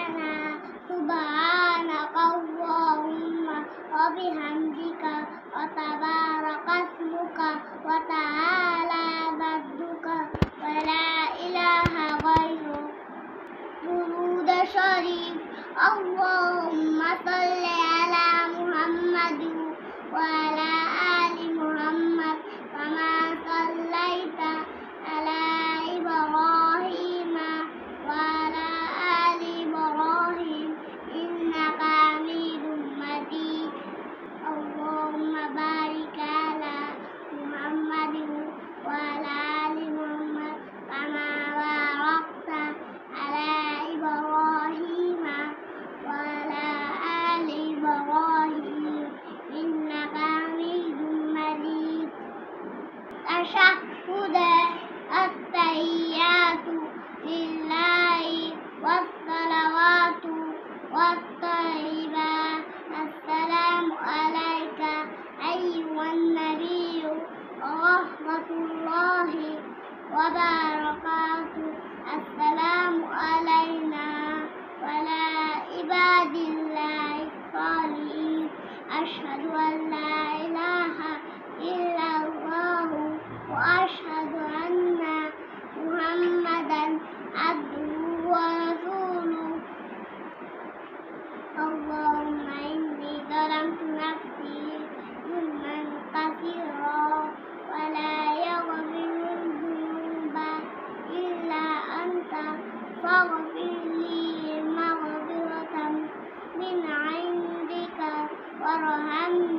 لنا سبحانك اللهم وبحمدك وتبارك اسمك وتعالى جدك ولا إله غيرك. درود شريف. اللهم صل على محمد وعلى آل محمد كما صليت على إبراهيم وعلى آل إبراهيم إنك حميد مجيد. اللهم بارك على محمد وعلى آل محمد كما باركت على إبراهيم وعلى آل إبراهيم إنك حميد مجيد. تشهد. التحيات لله والصلوات والطيبات. السلام عليك أيها النبي ورحمة الله وبركاته. السلام علينا وعلى عباد الله الصالحين. أشهد أن لا إله إلا الله وأشهد أن محمدا عبده ورسوله. اللهم إني ظلمت نفسي ظلما كثيرا ولا يغفر الذنوب إلا أنت فاغفر لي مغفرة من عندك وارحمني